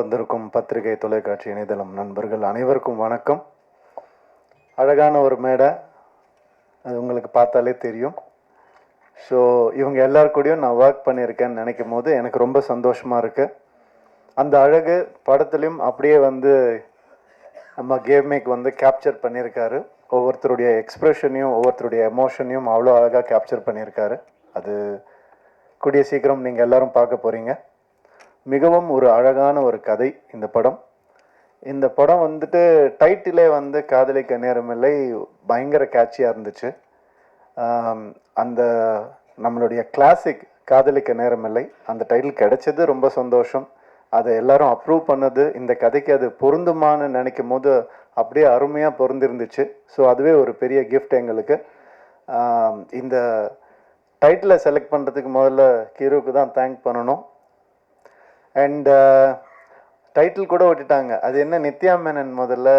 வந்திருக்கும் பத்திரிகை தொலைக்காட்சி இணையதளம் நண்பர்கள் அனைவருக்கும் வணக்கம். அழகான ஒரு மேடை, அது உங்களுக்கு பார்த்தாலே தெரியும். ஸோ இவங்க எல்லாருக்கூடையும் நான் ஒர்க் பண்ணியிருக்கேன்னு நினைக்கும் போது எனக்கு ரொம்ப சந்தோஷமாக இருக்குது. அந்த அழகு படத்துலையும் அப்படியே வந்து நம்ம கேம்மேக் வந்து கேப்சர் பண்ணியிருக்காரு. ஒவ்வொருத்தருடைய எக்ஸ்ப்ரெஷனையும் ஒவ்வொருத்தருடைய எமோஷனையும் அவ்வளோ அழகாக கேப்சர் பண்ணியிருக்காரு. அது கூடிய சீக்கிரம் நீங்கள் எல்லோரும் பார்க்க போகிறீங்க. மிகவும் ஒரு அழகான ஒரு கதை இந்த படம். இந்த படம் வந்துட்டு டைட்டிலே வந்து காதலிக்க நேரமில்லை பயங்கர கேட்சியாக இருந்துச்சு. அந்த நம்மளுடைய கிளாசிக் காதலிக்க நேரமில்லை அந்த டைட்டில் கிடைச்சது ரொம்ப சந்தோஷம். அதை எல்லாரும் அப்ரூவ் பண்ணது, இந்த கதைக்கு அது பொருந்துமான்னு நினைக்கும் போது அப்படியே அருமையாக பொருந்திருந்துச்சு. ஸோ அதுவே ஒரு பெரிய கிஃப்ட் எங்களுக்கு. இந்த டைட்டிலை செலக்ட் பண்ணுறதுக்கு முதல்ல ஹீரோவுக்கு தான் தேங்க் பண்ணணும். அண்ட் டைட்டில் கூட விட்டுட்டாங்க. அது என்ன நித்யா மேனன் முதல்ல,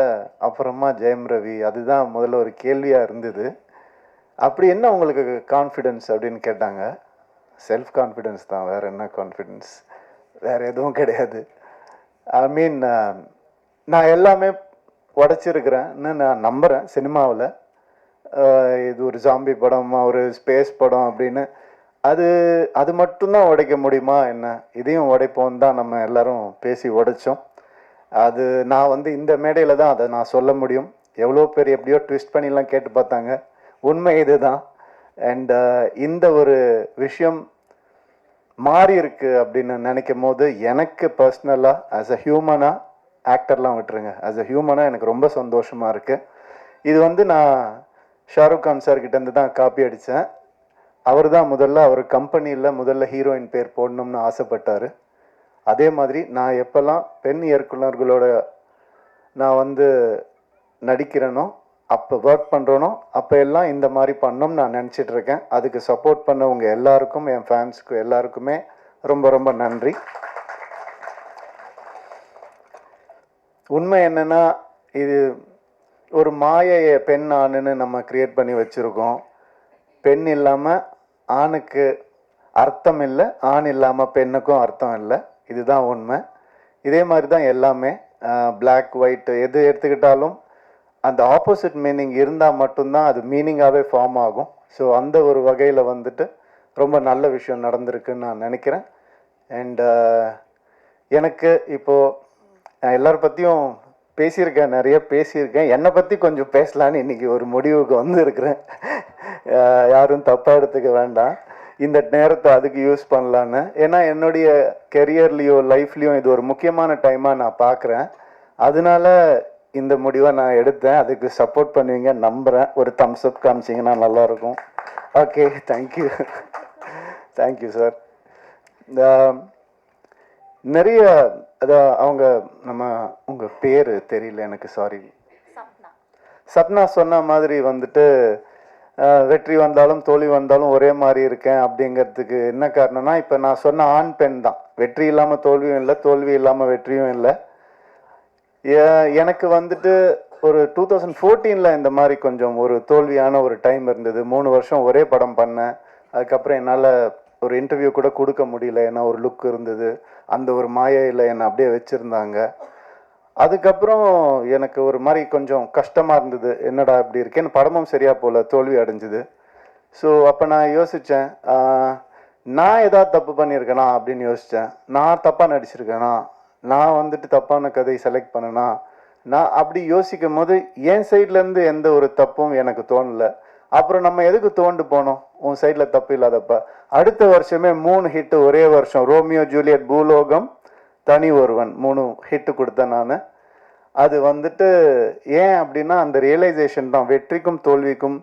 அப்புறமா ஜெயம் ரவி. அதுதான் முதல்ல ஒரு கேள்வியாக இருந்தது. அப்படி என்ன உங்களுக்கு கான்ஃபிடென்ஸ் அப்படின்னு கேட்டாங்க. செல்ஃப் கான்ஃபிடென்ஸ் தான், வேறு என்ன கான்ஃபிடென்ஸ், வேறு எதுவும் கிடையாது. ஐ மீன் நான் எல்லாமே உடச்சிருக்கிறேன்னு நான் நம்புகிறேன். சினிமாவில் இது ஒரு ஜாம்பி படம், ஒரு ஸ்பேஸ் படம் அப்படின்னு அது மட்டும்தான் உடைக்க முடியுமா என்ன, இதையும் உடைப்போம் தான் நம்ம எல்லாரும் பேசி உடைச்சோம். அது நான் வந்து இந்த மேடையில் தான் அதை நான் சொல்ல முடியும். எவ்வளோ பேர் எப்படியோ ட்விஸ்ட் பண்ணிலாம் கேட்டு பார்த்தாங்க. உண்மை இது தான். அண்ட் இந்த ஒரு விஷயம் மாறி இருக்கு அப்படின்னு நினைக்கும் போது எனக்கு பர்சனலாக ஆஸ் அ ஹியூமனாக, ஆக்டர்லாம் விட்டுருங்க, ஆஸ் அ ஹியூமனாக எனக்கு ரொம்ப சந்தோஷமாக இருக்குது. இது வந்து நான் ஷாருக் கான் சார்கிட்டேருந்து தான் காப்பி அடித்தேன். அவர் தான் அவர் கம்பெனியில் முதல்ல ஹீரோயின் பேர் போடணும்னு ஆசைப்பட்டார். அதே மாதிரி நான் எப்போல்லாம் பெண் இயக்குநர்களோட நான் வந்து நடிக்கிறேனோ, அப்போ ஒர்க் பண்ணுறேனோ, அப்போ எல்லாம் இந்த மாதிரி பண்ணணும்னு நான் நினச்சிட்ருக்கேன். அதுக்கு சப்போர்ட் பண்ணவங்க எல்லாருக்கும், என் ஃபேன்ஸுக்கு எல்லாருக்குமே ரொம்ப ரொம்ப நன்றி. உண்மை என்னென்னா, இது ஒரு மாயை பெண் ஆணுன்னு நம்ம க்ரியேட் பண்ணி வச்சுருக்கோம். பெண் இல்லாமல் ஆணுக்கு அர்த்தம் இல்லை, ஆண் இல்லாமல் பெண்ணுக்கும் அர்த்தம் இல்லை. இதுதான் உண்மை. இதே மாதிரி தான் எல்லாமே பிளாக் ஒயிட் எது எடுத்துக்கிட்டாலும் அந்த ஆப்போசிட் மீனிங் இருந்தால் மட்டும்தான் அது மீனிங்காகவே ஃபார்ம் ஆகும். ஸோ அந்த ஒரு வகையில் வந்துட்டு ரொம்ப நல்ல விஷயம் நடந்திருக்குன்னு நான் நினைக்கிறேன். அண்ட் எனக்கு இப்போது நான் எல்லார் பற்றியும் பேசியிருக்கேன், நிறைய பேசியிருக்கேன். என்னை பற்றி கொஞ்சம் பேசலான்னு இன்றைக்கி ஒரு முடிவுக்கு வந்துருக்கிறேன். யாரும் தப்பாக எடுத்துக்க வேண்டாம், இந்த நேரத்தை அதுக்கு யூஸ் பண்ணலான்னு. ஏன்னா என்னுடைய கெரியர்லேயோ லைஃப்லேயும் இது ஒரு முக்கியமான டைமாக நான் பார்க்குறேன். அதனால இந்த முடிவை நான் எடுத்தேன். அதுக்கு சப்போர்ட் பண்ணுவீங்க நம்புகிறேன். ஒரு தம்ஸ் அப் காமிச்சிங்கன்னா நல்லாயிருக்கும். Okay, thank you. Thank you sir. நிறைய அவங்க நம்ம உங்கள் பேர் தெரியல எனக்கு, சாரி. சப்னா சொன்ன மாதிரி வந்துட்டு வெற்றி வந்தாலும் தோல்வி வந்தாலும் ஒரே மாதிரி இருக்கேன் அப்படிங்கிறதுக்கு என்ன காரணம்னா, இப்போ நான் சொன்ன ஆண் பெண் தான். வெற்றி இல்லாமல் தோல்வியும் இல்லை, தோல்வி இல்லாமல் வெற்றியும் இல்லை. எனக்கு வந்துட்டு ஒரு 2014 இந்த மாதிரி கொஞ்சம் ஒரு தோல்வியான ஒரு டைம் இருந்தது. 3 வருஷம் ஒரே படம் பண்ணேன். அதுக்கப்புறம் என்னால் ஒரு இன்டர்வியூ கூட கொடுக்க முடியல. ஏன்னா ஒரு லுக் இருந்தது, அந்த ஒரு மாயையில் என்னை அப்படியே வச்சுருந்தாங்க. அதுக்கப்புறம் எனக்கு ஒரு மாதிரி கொஞ்சம் கஷ்டமாக இருந்தது. என்னடா இப்படி இருக்கேன்னு, படமும் சரியாக போகல, தோல்வி அடைஞ்சுது. ஸோ அப்போ நான் யோசித்தேன், நான் ஏதாவது தப்பு பண்ணியிருக்கேனா அப்படின்னு யோசித்தேன். நான் தப்பாக நடிச்சிருக்கேனா, நான் வந்துட்டு தப்பான கதை செலக்ட் பண்ணேனா, நான் அப்படி யோசிக்கும் போது என் சைட்லேருந்து எந்த ஒரு தப்பும் எனக்கு தோணலை. அப்புறம் நம்ம எதுக்கு தோண்டு போனோம், உன் சைடில் தப்பு இல்லாதப்ப. அடுத்த வருஷமே 3 ஹிட்டு ஒரே வருஷம். ரோமியோ ஜூலியட், பூலோகம், தனி ஒருவன், 3 ஹிட்டு கொடுத்தேன் நான். அது வந்துட்டு ஏன் அப்படின்னா அந்த ரியலைசேஷன் தான். வெற்றிக்கும் தோல்விக்கும்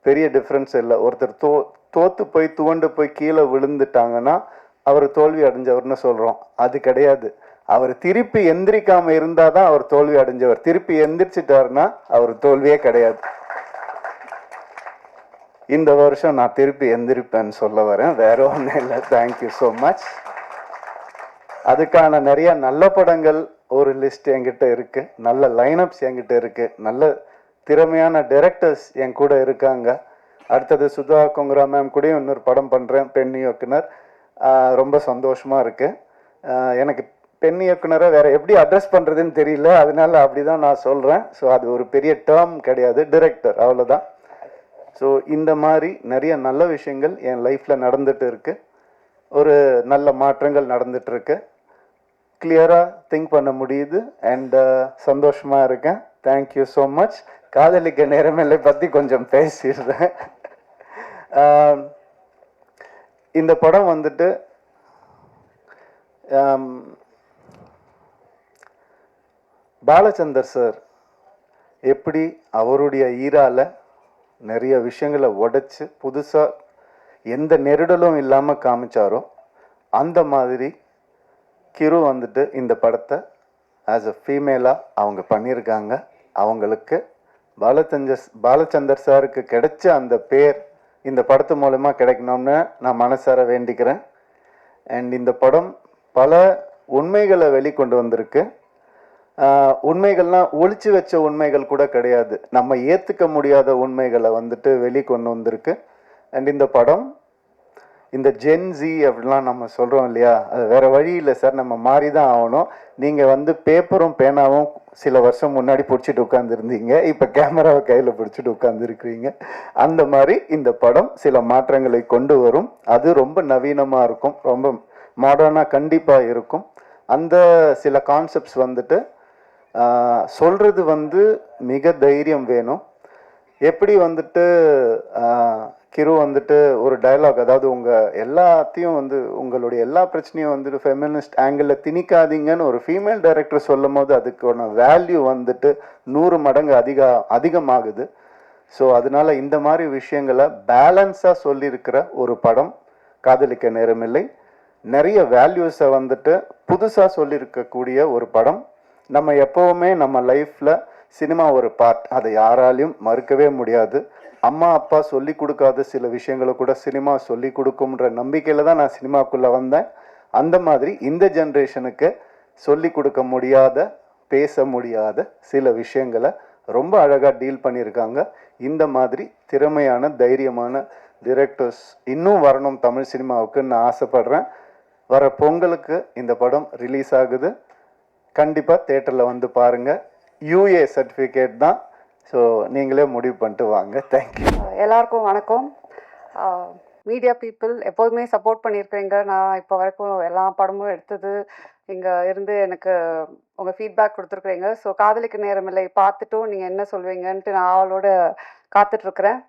பெரிய டிஃப்ரென்ஸ் இல்லை. ஒருத்தர் தோற்று போய் துவண்டு போய் கீழே விழுந்துட்டாங்கன்னா அவர் தோல்வி அடைஞ்சவர்னு சொல்கிறோம். அது கிடையாது. அவர் திருப்பி எந்திரிக்காமல் இருந்தால் தான் அவர் தோல்வி அடைஞ்சவர். திருப்பி எந்திரிச்சிட்டாருன்னா அவர் தோல்வியே கிடையாது. இந்த வருஷம் நான் திருப்பி எந்திரிப்பேன்னு சொல்ல வரேன், வேற ஒன்றும் இல்லை. Thank you so much. அதுக்கான நிறைய நல்ல படங்கள் ஒரு லிஸ்ட் என்கிட்ட இருக்குது, நல்ல லைனப்ஸ் என்கிட்ட இருக்குது, நல்ல திறமையான டைரக்டர்ஸ் என் கூட இருக்காங்க. அடுத்தது சுதா கொங்கரா மேம் கூட இன்னொரு படம் பண்ணுறேன், பெண் இயக்குனர். ரொம்ப சந்தோஷமாக இருக்குது. எனக்கு பெண் இயக்குனரை வேற எப்படி அட்ரஸ் பண்ணுறதுன்னு தெரியல, அதனால அப்படி தான் நான் சொல்கிறேன். ஸோ அது ஒரு பெரிய டேர்ம் கிடையாது, டிரெக்டர், அவ்வளோதான். ஸோ இந்த மாதிரி நிறைய நல்ல விஷயங்கள் என் லைஃப்பில் நடந்துட்டு இருக்கு. ஒரு நல்ல மாற்றங்கள் நடந்துட்டு இருக்கு. கிளியராக திங்க் பண்ண முடியுது அண்ட் சந்தோஷமாக இருக்கேன். Thank you so much. காதலிக்க நேரமில்லை பற்றி கொஞ்சம் பேசிடுறேன். இந்த படம் வந்துட்டு பாலச்சந்தர் சார் எப்படி அவருடைய ஈரால நிறைய விஷயங்களை உடைச்சு புதுசாக எந்த நெருடலும் இல்லாமல் காமிச்சாரோ அந்த மாதிரி கிரு வந்துட்டு இந்த படத்தை ஆஸ் அ ஃபீமேலாக அவங்க பண்ணியிருக்காங்க. அவங்களுக்கு பாலச்சந்தர் சாருக்கு கிடைச்ச அந்த பேர் இந்த படத்து மூலமாக கிடைக்கணும்னு நான் மனசார வேண்டிக்கிறேன். அண்ட் இந்த படம் பல உண்மைகளை வெளிக்கொண்டு வந்திருக்கு. உண்மைகள்லாம் ஒளிச்சு வச்ச உண்மைகள் கூட கிடையாது, நம்ம ஏற்றுக்க முடியாத உண்மைகளை வந்துட்டு வெளிக்கொண்டு வந்திருக்கு. அண்ட் இந்த படம் இந்த ஜென்ஸி அப்படிலாம் நம்ம சொல்கிறோம் இல்லையா, அது வேறு வழி இல்லை சார், நம்ம மாறி தான் ஆகணும். நீங்கள் வந்து பேப்பரும் பேனாவும் சில வருஷம் முன்னாடி பிடிச்சிட்டு உட்காந்துருந்தீங்க, இப்போ கேமராவை கையில் பிடிச்சிட்டு உட்காந்துருக்கிறீங்க. அந்த மாதிரி இந்த படம் சில மாற்றங்களை கொண்டு வரும். அது ரொம்ப நவீனமாக இருக்கும், ரொம்ப மாடர்னாக கண்டிப்பாக இருக்கும். அந்த சில கான்செப்ட்ஸ் வந்துட்டு சொல்கிறது வந்து மிக தைரியம் வேணும். எப்படி வந்துட்டு கிரு வந்துட்டு ஒரு டயலாக், அதாவது உங்கள் எல்லாத்தையும் வந்து உங்களுடைய எல்லா பிரச்சனையும் வந்துட்டு ஃபெமினிஸ்ட் ஆங்கிளில் திணிக்காதீங்கன்னு ஒரு ஃபீமேல் டைரக்டர் சொல்லும் போது அதுக்கான வேல்யூ வந்துட்டு 100 மடங்கு அதிகமாகுது. ஸோ அதனால இந்த மாதிரி விஷயங்களை பேலன்ஸாக சொல்லியிருக்கிற ஒரு படம் காதலிக்க நேரமில்லை. நிறைய வேல்யூஸை வந்துட்டு புதுசாக சொல்லியிருக்கக்கூடிய ஒரு படம். நம்ம எப்போவுமே நம்ம லைஃப்பில் சினிமா ஒரு பார்ட், அதை யாராலையும் மறுக்கவே முடியாது. அம்மா அப்பா சொல்லி கொடுக்காத சில விஷயங்களை கூட சினிமா சொல்லி கொடுக்கும்ன்ற நம்பிக்கையில் தான் நான் சினிமாக்குள்ளே வந்தேன். அந்த மாதிரி இந்த ஜென்ரேஷனுக்கு சொல்லி கொடுக்க முடியாத, பேச முடியாத சில விஷயங்களை ரொம்ப அழகாக டீல் பண்ணியிருக்காங்க. இந்த மாதிரி திறமையான தைரியமான டிரெக்டர்ஸ் இன்னும் வரணும் தமிழ் சினிமாவுக்குன்னு நான் ஆசைப்படுறேன். வர பொங்கலுக்கு இந்த படம் ரிலீஸ் ஆகுது. கண்டிப்பாக தேட்டரில் வந்து பாருங்கள். யூஏ சர்டிஃபிகேட் தான், ஸோ நீங்களே முடிவு பண்ணிட்டு வாங்க. தேங்க்யூ. எல்லாருக்கும் வணக்கம். மீடியா பீப்புள் எப்போதுமே சப்போர்ட் பண்ணியிருக்கிறீங்க. நான் இப்போ வரைக்கும் எல்லா படமும் எடுத்தது இங்கே இருந்து எனக்கு உங்கள் ஃபீட்பேக் கொடுத்துருக்குறீங்க. ஸோ காதலிக்க நேரமில்லை பார்த்துட்டும் நீங்கள் என்ன சொல்வீங்கன்ட்டு நான் அவளோட காத்துட்ருக்குறேன்.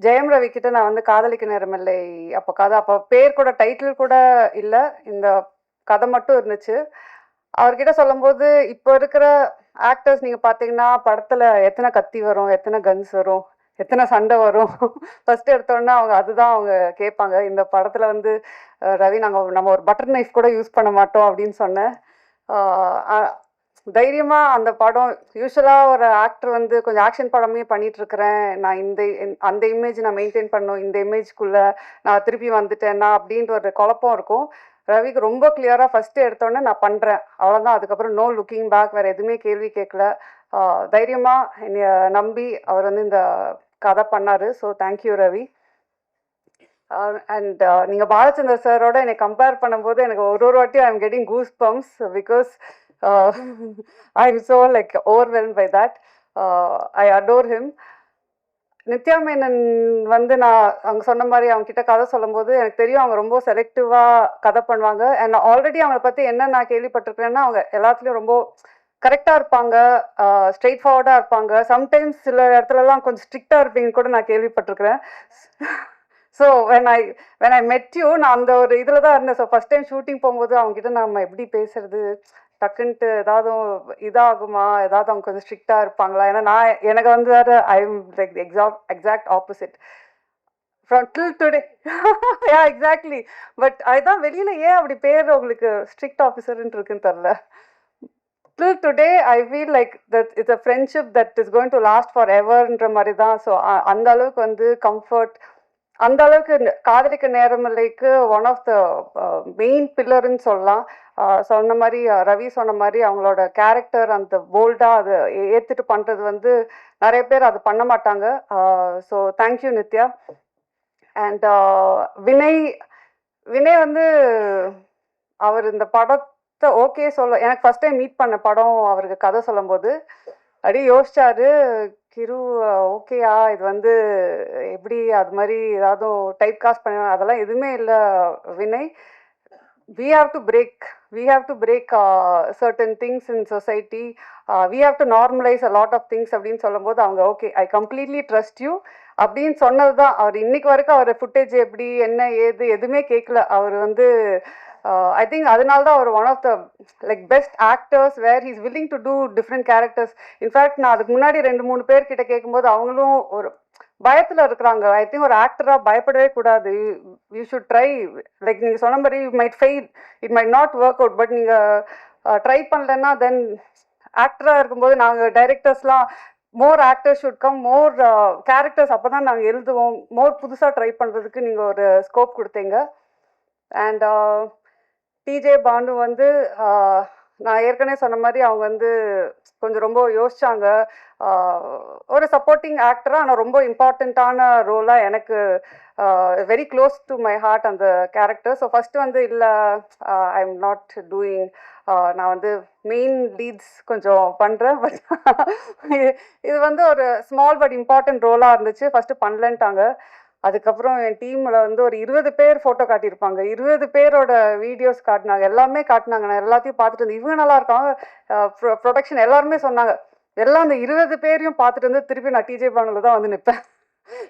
ஜெயம் ரவி கிட்ட நான் வந்து காதலிக்க நேரமில்லை அப்போ பேர் கூட டைட்டில் கூட இல்லை, இந்த கதை மட்டும் இருந்துச்சு. அவர்கிட்ட சொல்லும்போது இப்போ இருக்கிற ஆக்டர்ஸ் நீங்கள் பார்த்தீங்கன்னா படத்தில் எத்தனை கத்தி வரும், எத்தனை கன்ஸ் வரும், எத்தனை சண்டை வரும், ஃபஸ்ட்டு எடுத்தோடனே அவங்க அதுதான் அவங்க கேட்பாங்க. இந்த படத்தில் வந்து ரவி நம்ம ஒரு பட்டர் நைஃப் கூட யூஸ் பண்ண மாட்டோம் அப்படின்னு சொன்னேன். தைரியமாக அந்த படம், யூஸ்வலாக ஒரு ஆக்டர் வந்து கொஞ்சம் ஆக்ஷன் படமே பண்ணிகிட்ருக்கிறேன், நான் அந்த இமேஜ் நான் மெயின்டைன் பண்ணணும், இந்த இமேஜ்குள்ளே நான் திருப்பி வந்துட்டேன்னா அப்படின்ற ஒரு குழப்பம் இருக்கும். ரவிக்கு ரொம்ப கிளியராக ஃபஸ்ட்டு எடுத்தோடனே நான் பண்ணுறேன், அவ்வளோதான். அதுக்கப்புறம் நோ லுக்கிங் பேக், வேறு எதுவுமே கேள்வி கேட்கல. தைரியமாக என்னை நம்பி அவர் வந்து இந்த கதை பண்ணார். So thank you Ravi. அண்ட் நீங்கள் பாலச்சந்தர் சாரோட என்னை கம்பேர் பண்ணும்போது எனக்கு ஒரு வாட்டியும் I am getting goose bumps because I am so like overwhelm by that. I adore him. Nithya Menon வந்து நான் அவங்க சொன்ன மாதிரி அவங்க கிட்ட கதை சொல்லும்போது எனக்கு தெரியும் அவங்க ரொம்ப செலக்டிவாக கதை பண்ணுவாங்க. அண்ட் ஆல்ரெடி அவங்கள பற்றி என்ன நான் கேள்விப்பட்டிருக்கிறேன்னா அவங்க எல்லாத்துலேயும் ரொம்ப கரெக்டாக இருப்பாங்க, ஸ்ட்ரெயிட் ஃபார்வர்டாக இருப்பாங்க. சம்டைம்ஸ் சில இடத்துலலாம் கொஞ்சம் ஸ்ட்ரிக்டாக இருப்பீங்கன்னு கூட நான் கேள்விப்பட்டிருக்கிறேன். ஸோ வென் ஐ மெட் யூ, நான் அந்த ஒரு இதில் தான் இருந்தேன். ஸோ ஃபஸ்ட் டைம் ஷூட்டிங் போகும்போது அவங்ககிட்ட நம்ம எப்படி பேசுறது, டக்குன்ட்டு ஏதாவது இதாகுமா, ஏதாவது அவங்க கொஞ்சம் ஸ்ட்ரிக்டாக இருப்பாங்களா, ஏன்னா எனக்கு வந்து வேறு I am like exact opposite from till today. Yeah exactly. But அதுதான் வெளியில் ஏன் அப்படி பேர் உங்களுக்கு ஸ்ட்ரிக்ட் ஆஃபீஸர்ன்ட்டு இருக்குன்னு தெரில. Till today I feel like that it's a friendship that is going to last for எவர்ன்ற மாதிரி தான். ஸோ அந்த அளவுக்கு வந்து கம்ஃபர்ட், அந்த அளவுக்கு காதலிக்க நேரமில்லைக்கு ஒன் ஆஃப் த மெயின் பில்லர்ன்னு சொல்லலாம். சொன்ன மாதிரி ரவி சொன்ன மாதிரி அவங்களோட கேரக்டர் அந்த போல்டாக அதை ஏற்றுட்டு பண்ணுறது வந்து நிறைய பேர் அது பண்ண மாட்டாங்க. So thank you Nithya. And Vinay வந்து அவர் இந்த ஓகே சொல்ல எனக்கு ஃபர்ஸ்ட் டைம் மீட் பண்ண படம் அவருக்கு கதை சொல்லும்போது அப்படியே யோசிச்சாரு கிரு ஓகேயா இது வந்து எப்படி அது மாதிரி ஏதாவது டைப் காஸ்ட் பண்ண அதெல்லாம் எதுவுமே இல்லை Vinay we have to break certain things in society, we have to normalize a lot of things அப்படின்னு சொல்லும்போது அவங்க okay I completely trust you அப்படின்னு சொன்னது தான். அவர் இன்னைக்கு வரைக்கும் அவர் ஃபுட்டேஜ் எப்படி என்ன ஏது எதுவுமே கேட்கல. அவர் வந்து ஐ திங்க் அதனால தான் அவர் one of the like best actors where he's willing to do different characters. In fact நான் அதுக்கு முன்னாடி 2-3 பேர்கிட்ட கேட்கும்போது அவங்களும் ஒரு பயத்தில் இருக்கிறாங்க. ஐ திங்க் ஒரு ஆக்டராக பயப்படவே கூடாது. You should try. லைக் நீங்கள் சொன்ன மாதிரி you might fail, it might not work out, but நீங்கள் ட்ரை பண்ணலன்னா தென் ஆக்டராக இருக்கும்போது நாங்கள் டைரக்டர்ஸ்லாம் more actors should come, more characters அப்போ தான் நாங்கள் எழுதுவோம், மோர் புதுசாக ட்ரை பண்ணுறதுக்கு நீங்கள் ஒரு ஸ்கோப் கொடுத்தீங்க. அண்ட் டிஜே பானு வந்து நான் ஏற்கனவே சொன்ன மாதிரி அவங்க வந்து கொஞ்சம் ரொம்ப யோசிச்சாங்க. ஒரு சப்போர்ட்டிங் ஆக்டராக ஆனால் ரொம்ப இம்பார்ட்டண்ட்டான ரோலாக எனக்கு very close to my heart அந்த கேரக்டர். ஸோ ஃபஸ்ட்டு வந்து இல்லை ஐ எம் நாட் டூயிங், நான் வந்து மெயின் லீட்ஸ் கொஞ்சம் பண்ணுறேன், பட் இது வந்து ஒரு ஸ்மால் பட் இம்பார்ட்டன்ட் ரோலாக இருந்துச்சு. ஃபஸ்ட்டு பண்ணலன்ட்டாங்க. அதுக்கப்புறம் என் டீமில் வந்து ஒரு 20 பேர் ஃபோட்டோ காட்டியிருப்பாங்க, 20 பேரோட வீடியோஸ் காட்டினாங்க, எல்லாமே காட்டினாங்க. நான் எல்லாத்தையும் பார்த்துட்டு இருந்தேன், இவங்க நல்லா இருக்காங்க, ப்ரொடக்ஷன் எல்லாருமே சொன்னாங்க. எல்லாம் அந்த 20 பேரையும் பார்த்துட்டு வந்து திருப்பி நான் டிஜே பானுல தான் வந்து நிற்பேன்.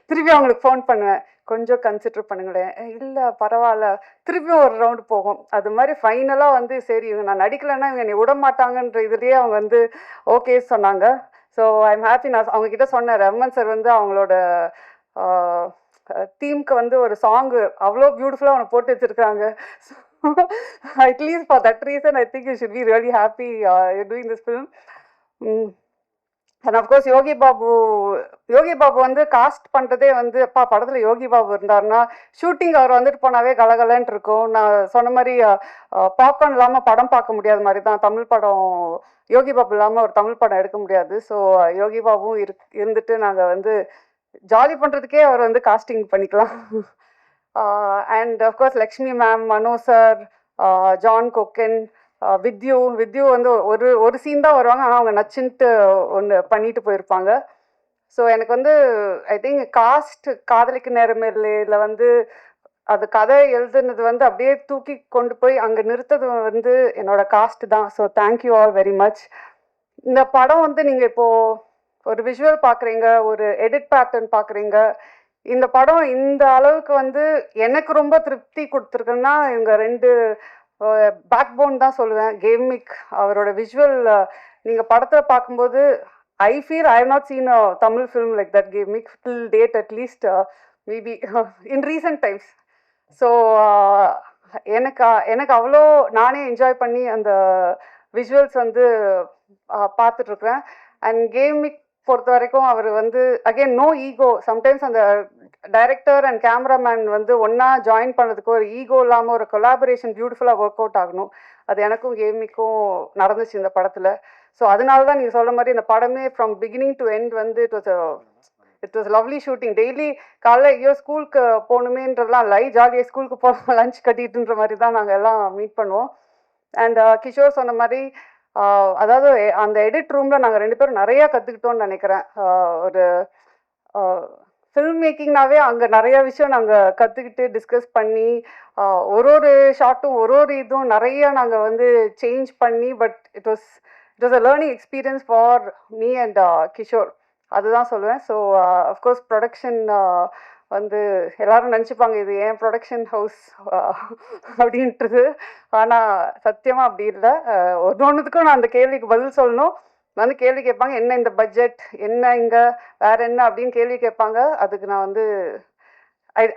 திருப்பி அவங்களுக்கு ஃபோன் பண்ணுவேன், கொஞ்சம் கன்சிடர் பண்ணுங்களேன், இல்லை பரவாயில்ல, திருப்பியும் ஒரு ரவுண்டு போகும். அது மாதிரி ஃபைனலாக வந்து சரி இவங்க நான் நடிக்கலைன்னா இவங்க என்னை விட மாட்டாங்கன்ற இதுலேயே அவங்க வந்து ஓகே சொன்னாங்க. So I am happy. நான் அவங்கக்கிட்ட சொன்னேன், ரமன் சார் வந்து அவங்களோட தீம்க்கு வந்து ஒரு சாங்கு அவ்வளோ பியூட்டிஃபுல்லாக அவனை போட்டு வச்சுருக்காங்க. So at least for that reason I think you should be really happy doing this film. And of course Yogi Babu வந்து காஸ்ட் பண்ணுறதே வந்து படத்தில் யோகி பாபு இருந்தாருன்னா ஷூட்டிங் அவர் வந்துட்டு போனாவே கலகலன்ட்டு இருக்கும். நான் சொன்ன மாதிரி பாப்கார்ன் இல்லாமல் படம் பார்க்க முடியாத மாதிரி தான் தமிழ் படம். யோகி பாபு இல்லாமல் ஒரு தமிழ் படம் எடுக்க முடியாது. ஸோ யோகி பாபுவும் இருந்துட்டு நாங்கள் வந்து ஜாலி பண்ணுறதுக்கே அவர் வந்து காஸ்டிங் பண்ணிக்கலாம். And of course Lakshmi ma'am, Mano sir, John Kokken, with you வந்து ஒரு சீன் தான் வருவாங்க, ஆனால் அவங்க நச்சுன்ட்டு ஒன்று பண்ணிட்டு போயிருப்பாங்க. ஸோ எனக்கு வந்து ஐ திங்க் காஸ்ட் காதலிக்கு நேரமேல வந்து அது கதை எழுதுனது வந்து அப்படியே தூக்கி கொண்டு போய் அங்கே நிறுத்தது வந்து என்னோட காஸ்ட் தான். So thank you all very much. இந்த படம் வந்து நீங்கள் இப்போது ஒரு விஷுவல் பார்க்குறீங்க, ஒரு எடிட் பேட்டர்ன் பார்க்குறீங்க. இந்த படம் இந்த அளவுக்கு வந்து எனக்கு ரொம்ப திருப்தி கொடுத்துருக்குன்னா இவங்க 2 பேக் போன் தான் சொல்லுவேன். கேமிக் அவரோட விஷுவல் நீங்கள் படத்தில் பார்க்கும்போது I feel I have not seen a Tamil film like that Gavemic till date, at least maybe in recent times. So எனக்கு அவ்வளோ நானே என்ஜாய் பண்ணி அந்த விஷுவல்ஸ் வந்து பார்த்துட்ருக்குறேன். அண்ட் கேமிக் பொறுத்த வரைக்கும் அவர் வந்து அகெயின் நோ ஈகோ. சம்டைம்ஸ் அந்த டைரக்டர் அண்ட் கேமராமேன் வந்து ஒன்றா ஜாயின் பண்ணுறதுக்கு ஒரு ஈகோ இல்லாமல் ஒரு கொலாபரேஷன் பியூட்டிஃபுல்லாக ஒர்க் அவுட் ஆகணும். அது எனக்கும் கேமிக்கும் நடந்துச்சு இந்த படத்தில். ஸோ அதனால தான் நீங்கள் சொல்கிற மாதிரி இந்த படமே ஃப்ரம் பிகினிங் டு எண்ட் வந்து it was lovely shooting. Daily காலைல ஐயோ ஸ்கூலுக்கு போகணுமேன்றதுலாம் ஜாலியாக ஸ்கூலுக்கு போக லஞ்ச் கட்டிட்டுன்ற மாதிரி தான் நாங்கள் எல்லாம் மீட் பண்ணுவோம். அண்ட் கிஷோர் சொன்ன மாதிரி அதாவது அந்த எடிட் ரூமில் நாங்கள் 2 பேரும் நிறையா கற்றுக்கிட்டோன்னு நினைக்கிறேன். ஒரு ஃபில்ம் மேக்கிங்னாவே அங்கே நிறைய விஷயம் நாங்கள் கற்றுக்கிட்டு டிஸ்கஸ் பண்ணி ஒரு ஷார்ட்டும் ஒரு இதுவும் நிறைய நாங்கள் வந்து சேஞ்ச் பண்ணி, but it was a learning experience for me and Kishore. அதுதான் சொல்லுவேன். ஸோ அஃப்கோர்ஸ் ப்ரொடக்ஷன் வந்து எல்லாரும் நினச்சிப்பாங்க இது ஏன் ப்ரொடக்ஷன் ஹவுஸ் அப்படின்றது. ஆனால் சத்தியமாக அப்படி இல்லை. ஒன்றுத்துக்கும் நான் அந்த கேள்விக்கு பதில் சொல்லணும். வந்து கேள்வி கேட்பாங்க, என்ன இந்த பட்ஜெட், என்ன இங்கே வேறு என்ன அப்படின்னு கேள்வி கேட்பாங்க. அதுக்கு நான் வந்து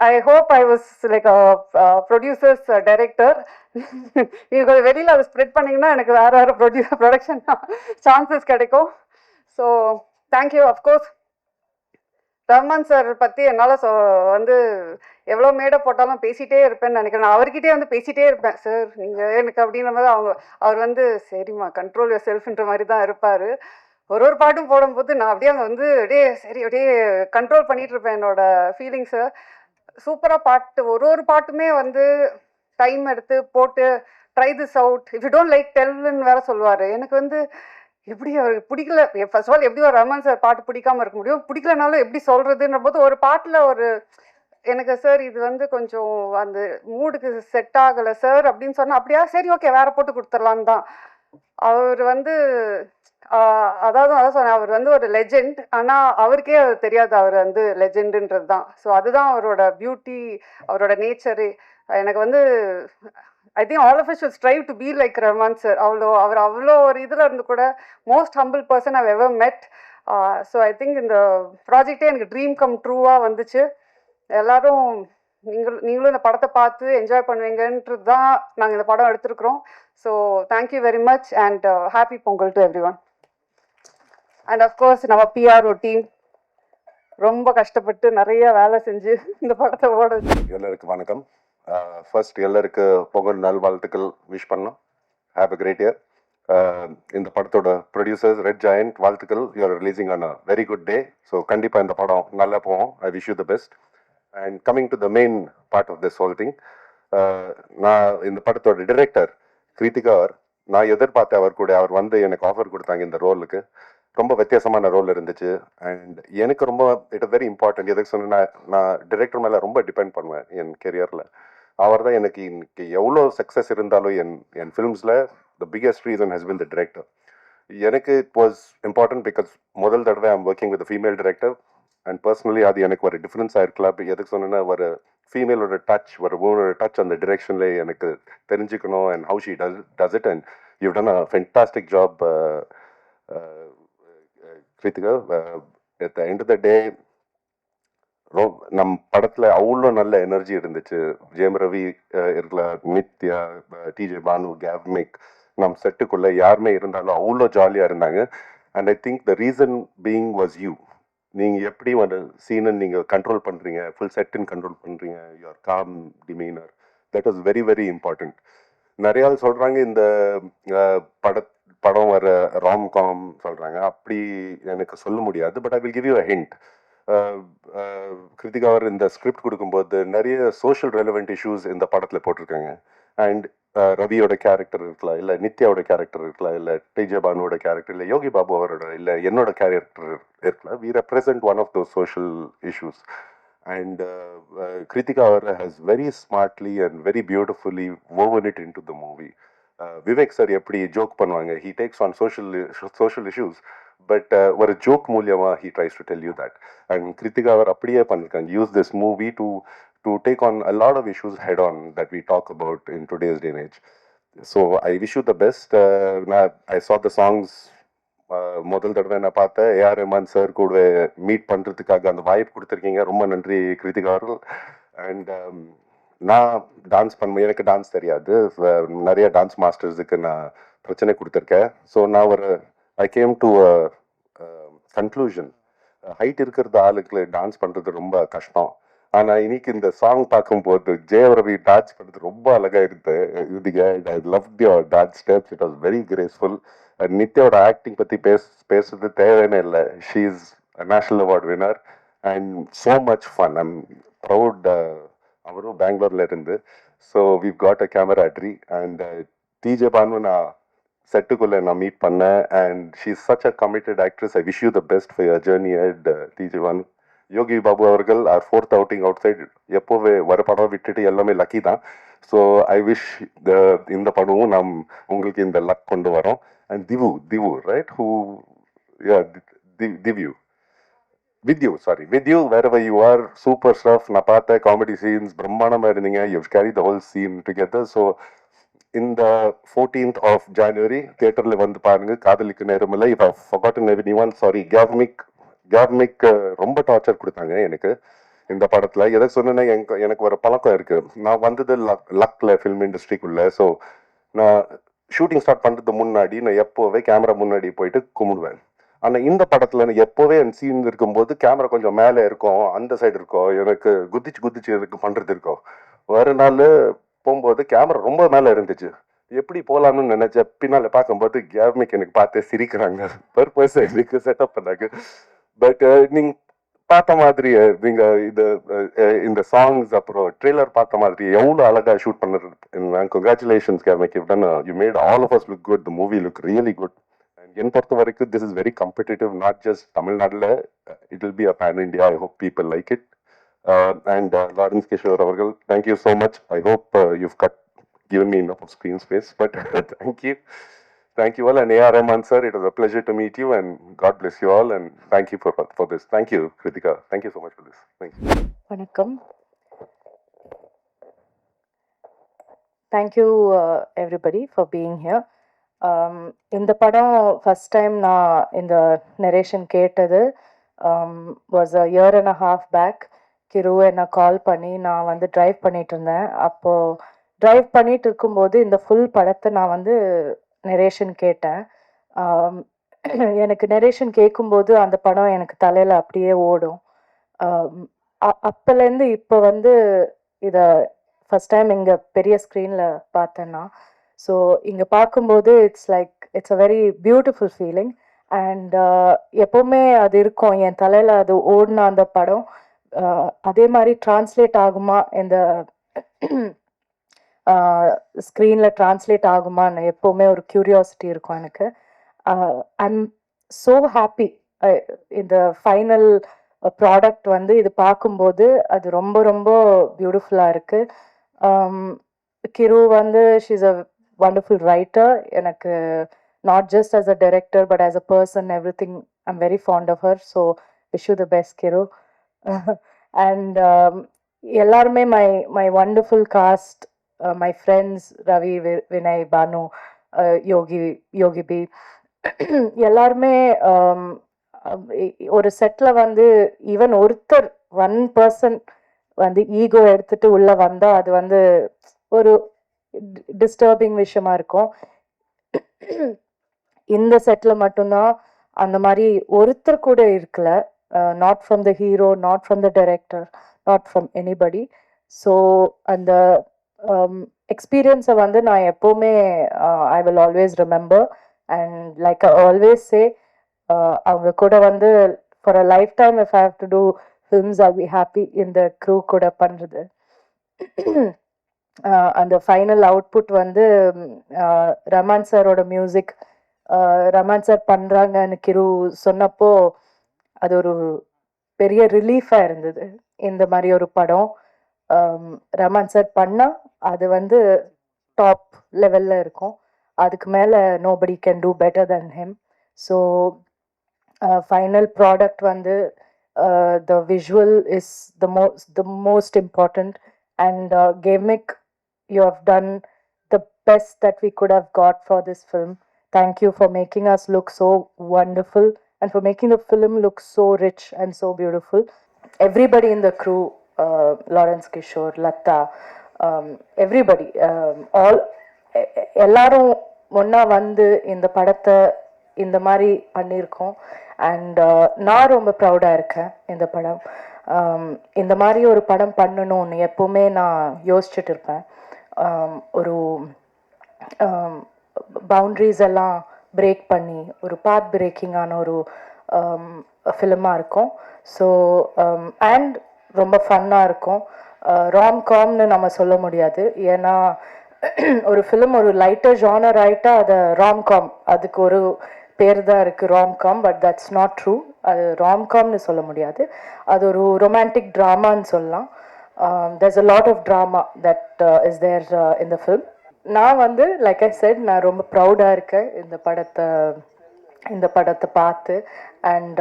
I hope I was like producers director. நீங்கள் வெளியில் அதை ஸ்ப்ரெட் பண்ணிங்கன்னா எனக்கு வேறு ப்ரொடக்ஷன் சான்சஸ் கிடைக்கும். So thank you. Of course Rahman sir பற்றி என்னால் வந்து எவ்வளோ மேடை போட்டாலும் பேசிகிட்டே இருப்பேன்னு நினைக்கிறேன். நான் அவர்கிட்டே வந்து பேசிகிட்டே இருப்பேன், சார் நீங்கள் எனக்கு அப்படின்ற மாதிரி அவர் வந்து சரிம்மா கண்ட்ரோல் யுவர் செல்ஃப்ன்ற மாதிரி தான் இருப்பார். ஒரு பாட்டும் போடும்போது நான் அப்படியே அங்கே வந்து அப்படியே கண்ட்ரோல் பண்ணிகிட்டு இருப்பேன் என்னோடய ஃபீலிங்ஸை. சூப்பராக பாட்டு ஒரு பாட்டுமே வந்து டைம் எடுத்து போட்டு try this out, if you don't like டெல்ன்னு வேற சொல்லுவார். எனக்கு வந்து எப்படி அவருக்கு பிடிக்கல, ஃபர்ஸ்ட் ஆஃப் ஆல் எப்படி ஒரு ரஹ்மான் சார் பாட்டு பிடிக்காம இருக்க முடியும், பிடிக்கலனாலும் எப்படி சொல்கிறதுன்ற போது ஒரு பாட்டில் ஒரு எனக்கு சார் இது வந்து கொஞ்சம் அந்த மூடுக்கு செட் ஆகலை சார் அப்படின்னு சொன்னால், அப்படியா சரி ஓகே வேற போட்டு கொடுத்துர்லான்னு தான். அவர் வந்து அதாவது அதான் சொன்னேன், அவர் வந்து ஒரு லெஜெண்ட், ஆனால் அவருக்கே அது தெரியாது அவர் வந்து லெஜெண்டுன்றது தான். ஸோ அதுதான் அவரோட பியூட்டி, அவரோட நேச்சரு. எனக்கு வந்து I think all of us should strive to be like Rahman sir. அவர் அவ்வளோ ஒரு இதில் இருந்து கூட most humble person I've ever met. So I think இந்த ப்ராஜெக்டே எனக்கு ட்ரீம் கம் ட்ரூவாக வந்துச்சு. எல்லாரும் நீங்களும் இந்த படத்தை பார்த்து என்ஜாய் பண்ணுவீங்கன்றது தான் நாங்கள் இந்த படம் எடுத்திருக்கிறோம். So thank you very much and happy Pongal to every one. And of course நம்ம பிஆர்ஓ டீம் ரொம்ப கஷ்டப்பட்டு நிறைய வேலை செஞ்சு இந்த படத்தை ஓட. எல்லாருக்கும் வணக்கம். ஃபர்ஸ்ட் எல்லாருக்கு பொங்கல் நல்வாழ்த்துக்கள் விஷ் பண்ணோம். Have a great year. இந்த படத்தோட ப்ரொடியூசர்ஸ் ரெட் ஜாயண்ட் வாழ்த்துக்கள். You're releasing on a very good day. So கண்டிப்பாக இந்த படம் நல்லா போவோம். I wish you the best. And coming to the main part of this whole thing, நான் இந்த படத்தோட டிரெக்டர் கிருத்திகா நான் எதிர்பார்த்தேன். அவர் வந்து எனக்கு ஆஃபர் கொடுத்தாங்க இந்த ரோலுக்கு. ரொம்ப வித்தியாசமான ரோல் இருந்துச்சு. அண்ட் எனக்கு ரொம்ப இட் வெரி இம்பார்ட்டன்ட். எதுக்கு சொன்னா, நான் டிரெக்டர் மேலே ரொம்ப டிபெண்ட் பண்ணுவேன் என் கெரியரில். அவர் தான் எனக்கு இன்னைக்கு எவ்வளோ சக்ஸஸ் இருந்தாலும் என் ஃபிலிம்ஸில் the biggest reason has been the director. எனக்கு இட் வாஸ் இம்பார்ட்டன்ட் பிகாஸ் முதல் தடவை I'm working with female director. And personally அது எனக்கு ஒரு டிஃப்ரென்ஸாக இருக்கலாம். எதுக்கு சொன்னேன்னா, ஒரு ஃபீமேலோட டச், ஒரு உமனோட டச் அந்த டிரெக்ஷன்லேயே எனக்கு தெரிஞ்சுக்கணும். And how she does it. And you done a fantastic job Kiruthiga. At the end of the day நம் படத்தில் அவ்வளோ நல்ல எனர்ஜி இருந்துச்சு. ஜெயம் ரவி இருக்கலாம், நித்யா, டிஜே பானு, கேவ்மிக், நம் செட்டுக்குள்ளே யாருமே இருந்தாலும் அவ்வளோ ஜாலியாக இருந்தாங்க. And I think the reason being was you. நீங்கள் எப்படி ஒரு சீனை நீங்கள் கண்ட்ரோல் பண்ணுறீங்க, ஃபுல் செட்டுன்னு கண்ட்ரோல் பண்ணுறீங்க, your calm demeanour, that was very very important. நிறையா சொல்கிறாங்க இந்த படம் வர ராம்காம் சொல்கிறாங்க. அப்படி எனக்கு சொல்ல முடியாது. But I will give you a hint. Kiruthiga அவர் இந்த ஸ்கிரிப்ட் கொடுக்கும்போது நிறைய சோஷியல் ரெலவெண்ட் இஷ்யூஸ் இந்த படத்தில் போட்டிருக்காங்க. அண்ட் ரவியோட கேரக்டர் இருக்கலாம், இல்லை நித்யாவோட கேரக்டர் இருக்கலாம், இல்லை டிஜே பானுவோட கேரக்டர், இல்லை யோகி பாபு அவரோட, இல்லை என்னோட கேரக்டர் இருக்கலாம். We represent one of those social issues. And Kiruthiga அவர் has very smartly and very beautifully woven it into the movie. Vivek sir எப்படி ஜோக் பண்ணுவாங்க, he takes on social issues, but ஒரு ஜோக் மூலியமாக he tries to tell you that. And Kiruthiga அவர் அப்படியே பண்ணியிருக்காங்க. Use this movie to take on a lot of issues head on that we talk about in today's day and age. So I wish you the best. I saw the songs. முதல் தடவை நான் பார்த்தேன். AR Rahman sir கூட meet பண்ணுறதுக்காக அந்த வாய்ப்பு கொடுத்துருக்கீங்க. ரொம்ப நன்றி கிருத்திகா அவர்கள். அண்ட் நான் டான்ஸ் பண்ணுவேன். எனக்கு டான்ஸ் தெரியாது. நிறைய டான்ஸ் மாஸ்டர்ஸுக்கு நான் பிரச்சனை கொடுத்துருக்கேன். ஸோ நான் I came to conclusion, height இருக்கிறது ஆளுக்கு டான்ஸ் பண்ணுறது ரொம்ப கஷ்டம். ஆனால் இன்னைக்கு இந்த சாங் பார்க்கும்போது ஜெயம் ரவி டான்ஸ் பண்ணுறது ரொம்ப அழகாக இருந்தது. I love your dance steps. It was very graceful. நித்யாவோட ஆக்டிங் பற்றி பேசுறது தேவையான இல்லை. She is national award winner and so much fun. I'm proud. அவரும் பெங்களூர்ல இருந்து. So we've got a camaraderie. And TJ Bhanu நான் செட்டுக்குள்ளே நான் மீட் பண்ணேன். And she is such a committed actress. I wish you the best for your journey at TJ Bhanu. Yogi Babu அவர்கள் are 4th outing out side. எப்போவே வர படம் விட்டுட்டு எல்லாமே லக்கி தான். ஸோ ஐ விஷ் இந்த படமும் நாம் உங்களுக்கு இந்த லக் கொண்டு வரோம். அண்ட் திவு ரைட் ஹூ திவ்யூ with you wherever you are, super stuff. நான் பார்த்த காமெடி சீன்ஸ் பிரம்மாண்டமாக இருந்தீங்க. You carry the whole scene together. So இந்த 14th of January தியேட்டரில் வந்து பாருங்க. காதலிக்கு நேரமில்லை. If I forgotten anyone, sorry. Gavemic ரொம்ப டார்ச்சர் கொடுத்தாங்க எனக்கு இந்த படத்தில். எதை சொன்னேன்னா, எனக்கு ஒரு பழக்கம் இருக்குது. நான் வந்தது லக்கில் ஃபில்ம் இண்டஸ்ட்ரிக்குள்ளே. ஸோ நான் ஷூட்டிங் ஸ்டார்ட் பண்ணுறதுக்கு முன்னாடி நான் எப்போவே கேமரா முன்னாடி போயிட்டு கும்பிடுவேன். ஆனால் இந்த படத்தில் நான் எப்போவே என் சீன் இருக்கும்போது கேமரா கொஞ்சம் மேலே இருக்கும், அந்த சைடு இருக்கும், எனக்கு குதிச்சு எனக்கு பண்ணுறது இருக்கும். ஒரு நாள் போகும்போது கேமரா ரொம்ப மேலே இருந்துச்சு. எப்படி போகலாம்னு நினச்ச பின்னால் பார்க்கும்போது கேவ்மிக் எனக்கு பார்த்து சிரிக்கிறாங்க. பர்பஸ் எனக்கு செட்டப் பண்ணாங்க. பட் நீங்கள் பார்த்த மாதிரி நீங்க இது இந்த சாங்ஸ் அப்புறம் ட்ரெய்லர் பார்த்த மாதிரி எவ்வளவு அழகா ஷூட் பண்ணது. Congratulations Gavemic, you made all of us look good, the movie look really good. என் பொறுத்த வரைக்கும் this is very competitive, not just தமிழ்நாடுல, it will be a pan India. I hope people like it. And Lawrence Kishore அவர்கள், thank you so much. I hope you've given me enough of screen space, but thank you all. And A.R. Rahman sir, it was a pleasure to meet you, and God bless you all, and thank you for this. Thank you, Kritika, thank you so much for this. Thank you. வணக்கம். Thank you everybody for being here. இந்த படம் first time நான் இந்த narration கேட்டது was a year and a half back. கிரு என்னை கால் பண்ணி, நான் வந்து ட்ரைவ் பண்ணிட்டு இருந்தேன். அப்போது ட்ரைவ் பண்ணிட்டு இருக்கும்போது இந்த ஃபுல் படத்தை நான் வந்து நரேஷன் கேட்டேன். எனக்கு நரேஷன் கேட்கும்போது அந்த படம் எனக்கு தலையில் அப்படியே ஓடும். அப்போலேருந்து இப்போ வந்து இதை ஃபஸ்ட் டைம் இங்கே பெரிய ஸ்க்ரீனில் பார்த்தேன்னா, ஸோ இங்கே பார்க்கும்போது it's a very beautiful feeling. And எப்போவுமே அது இருக்கும் என் தலையில், அது ஓடின அந்த படம் அதே மாதிரி ட்ரான்ஸ்லேட் ஆகுமா, இந்த ஸ்க்ரீனில் ட்ரான்ஸ்லேட் ஆகுமான்னு எப்போவுமே ஒரு க்யூரியாசிட்டி இருக்கும் எனக்கு. I'm so happy. இந்த ஃபைனல் ப்ராடக்ட் வந்து இது பார்க்கும்போது அது ரொம்ப ரொம்ப பியூட்டிஃபுல்லாக இருக்குது. கிரு வந்து ஷீஸ் அ வண்டர்ஃபுல் ரைட்டர். எனக்கு not just as a director but as a person, everything I'm very fond of her. So wish you the best Kiru. And எல்லாருமே my wonderful cast, my friends Ravi, Vinay, Banu, Yogi B, எல்லாருமே ஒரு settle வந்து even ஒருத்தர் 1% வந்து ego எடுத்துட்டு உள்ள வந்தால் அது வந்து ஒரு டிஸ்டர்பிங் விஷயமா இருக்கும். இந்த செட்டில் மட்டும்தான் அந்த மாதிரி ஒருத்தர் கூட இருக்கல. Not from the hero, not from the director, not from anybody. So அந்த எக்ஸ்பீரியன்ஸை வந்து நான் எப்போவுமே I will always remember. And like I always say, அவங்க கூட வந்து for a lifetime if I have to do films I be happy இந்த crew கூட பண்ணுறது. அந்த ஃபைனல் அவுட்புட் வந்து ரமான் சாரோட மியூசிக், ரமான் சார் பண்ணுறாங்கன்னு கிரு சொன்னப்போ அது ஒரு பெரிய ரிலீஃபாக இருந்தது. இந்த மாதிரி ஒரு படம் ரமான் சார் பண்ணால் அது வந்து டாப் லெவலில் இருக்கும். அதுக்கு மேலே nobody can do better then him. So final product வந்து the visual is the most important. And Gavemic, you have done the best that we could have got for this film. Thank you for making us look so wonderful and for making the film look so rich and so beautiful. Everybody in the crew, Lawrence Kishore, Latta, everybody, all எல்லாரும் ஒன்றா வந்து இந்த படத்தை இந்த மாதிரி பண்ணியிருக்கோம். And நான் ரொம்ப ப்ரௌடாக இருக்கேன். இந்த படம் இந்த மாதிரி ஒரு படம் பண்ணணும்னு எப்போவுமே நான் யோசிச்சுட்டு இருப்பேன். ஒரு பவுண்ட்ரிஸ் எல்லாம் பிரேக் பண்ணி ஒரு பாத் பிரேக்கிங்கான ஒரு ஃபிலிமாக இருக்கும். ஸோ அண்ட் ரொம்ப ஃபன்னாக இருக்கும். ராம்காம்னு நம்ம சொல்ல முடியாது, ஏன்னா ஒரு ஃபிலிம் ஒரு லைட்டர் ஜானர் ஆகிட்டா அதை ராம்காம், அதுக்கு ஒரு பேர் தான் இருக்குது romcom. But that's not true. அது ராம்காம்னு சொல்ல முடியாது, அது ஒரு ரொமான்டிக் ட்ராமான்னு சொல்லலாம். there's a lot of drama that is there in the film. நான் வந்து லைக் ஐ செட், நான் ரொம்ப ப்ரௌடாக இருக்கேன் இந்த படத்தை பார்த்து. அண்ட்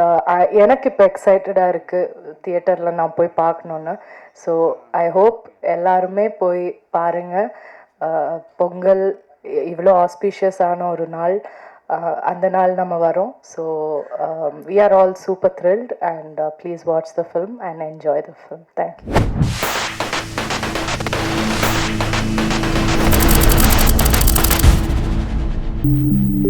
எனக்கு இப்போ எக்ஸைட்டடாக இருக்குது தியேட்டரில் நான் போய் பார்க்கணுன்னு. ஸோ ஐ ஹோப் எல்லாருமே போய் பாருங்கள். பொங்கல் இவ்வளோ ஆஸ்பீஷியஸான ஒரு நாள், அந்த நாள் நம்ம வரோம். So we are all super thrilled and please watch the film and enjoy the film. Thank you.